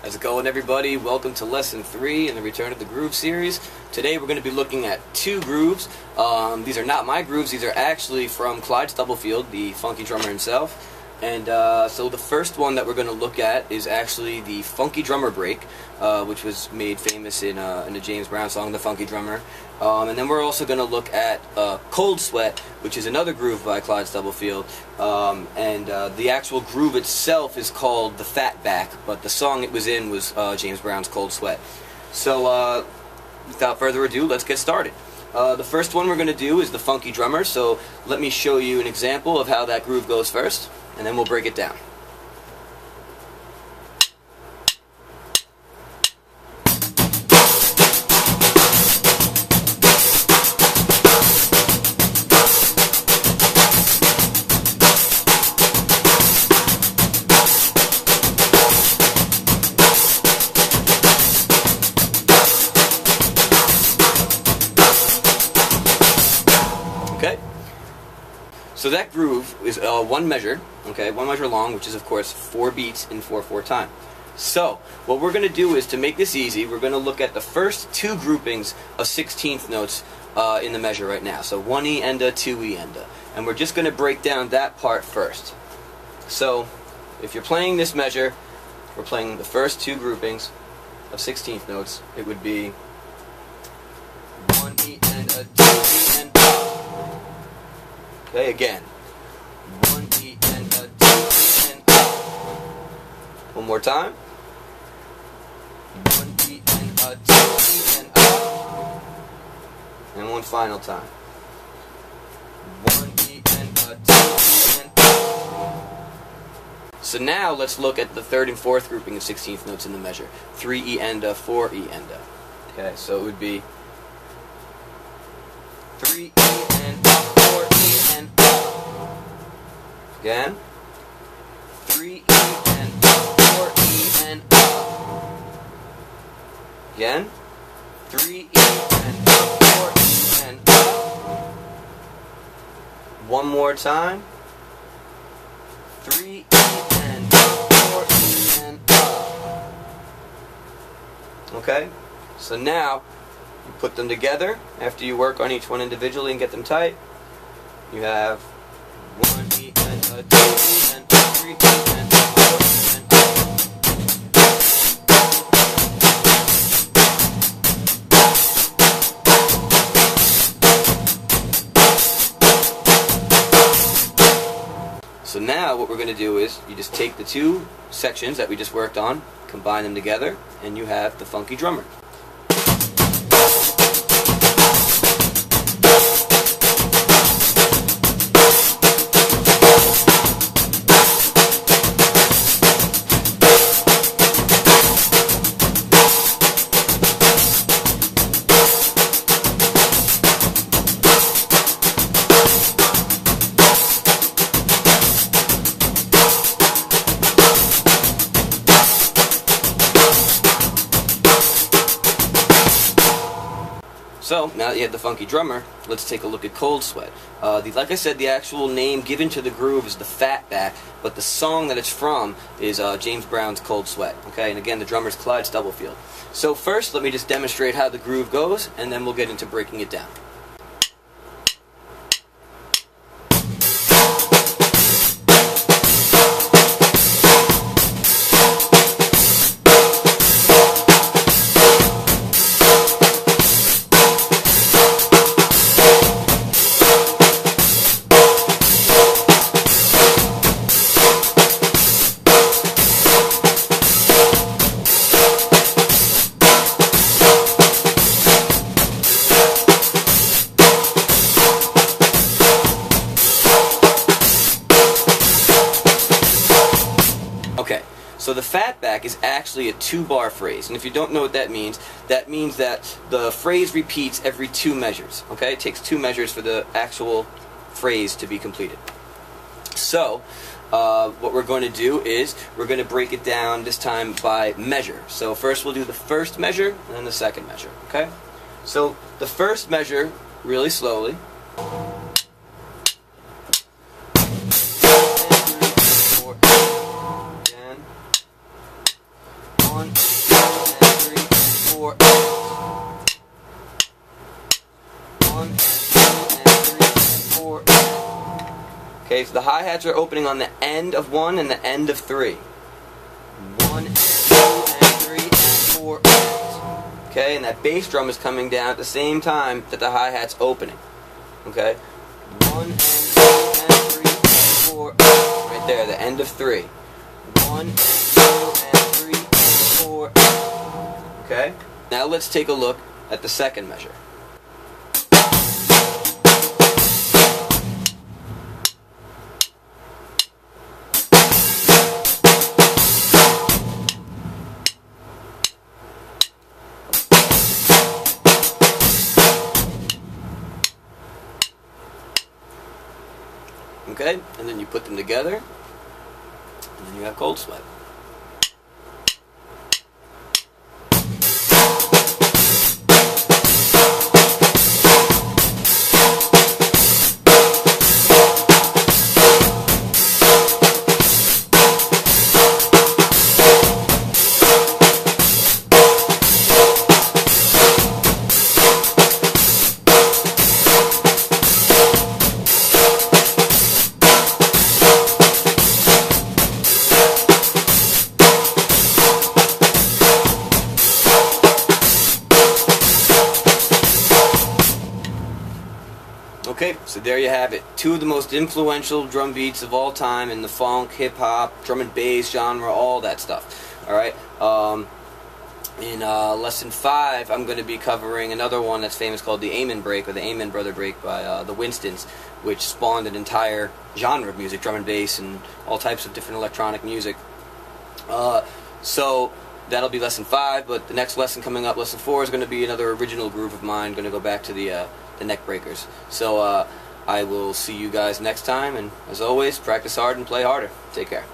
How's it going, everybody? Welcome to Lesson 3 in the Return of the Groove series. Today we're going to be looking at two grooves. These are not my grooves, these are actually from Clyde Stubblefield, the funky drummer himself. And so the first one that we're going to look at is actually the Funky Drummer Break, which was made famous in the James Brown song, The Funky Drummer. And then we're also going to look at Cold Sweat, which is another groove by Clyde Stubblefield. The actual groove itself is called The Fat Back, but the song it was in was James Brown's Cold Sweat. So without further ado, let's get started. The first one we're going to do is the Funky Drummer, so let me show you an example of how that groove goes first, and then we'll break it down. Okay, so that groove is one measure, okay, one measure long, which is of course 4 beats in 4/4 time. So what we're going to do is, to make this easy, we're going to look at the first two groupings of 16th notes in the measure right now. So 1E enda, 2E enda, and we're just going to break down that part first. So if you're playing this measure, we're playing the first two groupings of 16th notes. It would be 1E enda, 2E enda. Okay, again. 1E and a 2E and a. One more time. 1E and a 2E and a. And one final time. 1E and a 2E and a. So now let's look at the third and fourth grouping of 16th notes in the measure. 3E and a, 4E and a. Okay, so it would be 3E and a, 4E and a. Again. 3E and a, 4E and a. Again. 3E and a, 4E and a. One more time. 3E and a, 4E and a. Okay? So now you put them together after you work on each one individually and get them tight. You have 1E and a 2E and a 3E and a 4E and a. So now what we're going to do is you just take the two sections that we just worked on, combine them together, and you have the Funky Drummer. So, now that you have the Funky Drummer, let's take a look at Cold Sweat. Like I said, the actual name given to the groove is the Fat Back, but the song that it's from is James Brown's Cold Sweat. Okay, and again, the drummer's Clyde Stubblefield. So first, let me just demonstrate how the groove goes, and then we'll get into breaking it down. Okay, so the Fat Back is actually a 2-bar phrase, and if you don't know what that means that the phrase repeats every 2 measures. Okay, it takes 2 measures for the actual phrase to be completed. So, what we're going to do is we're going to break it down this time by measure. So first we'll do the first measure, and then the second measure. Okay, so the first measure, really slowly. Again. 1, Okay, so the hi-hats are opening on the end of 1 and the end of 3. 1 and 2 and 3 and 4 and. Okay, and that bass drum is coming down at the same time that the hi-hat's opening. Okay, 1 and 2 and 3 and 4 and. Right there, the end of 3. 1 and 2 and 3 and 4 and. Okay, now let's take a look at the second measure. Okay, and then you put them together, and then you have Cold Sweat. Okay, so there you have it. 2 of the most influential drum beats of all time in the funk, hip-hop, drum and bass genre, all that stuff. Alright, in lesson 5, I'm going to be covering another one that's famous called the Amen Break, or the Amen Brother Break by the Winstons, which spawned an entire genre of music, drum and bass, and all types of different electronic music. So that'll be lesson 5, but the next lesson coming up, lesson 4, is going to be another original groove of mine, going to go back to the neck breakers. So I will see you guys next time, and as always, practice hard and play harder. Take care.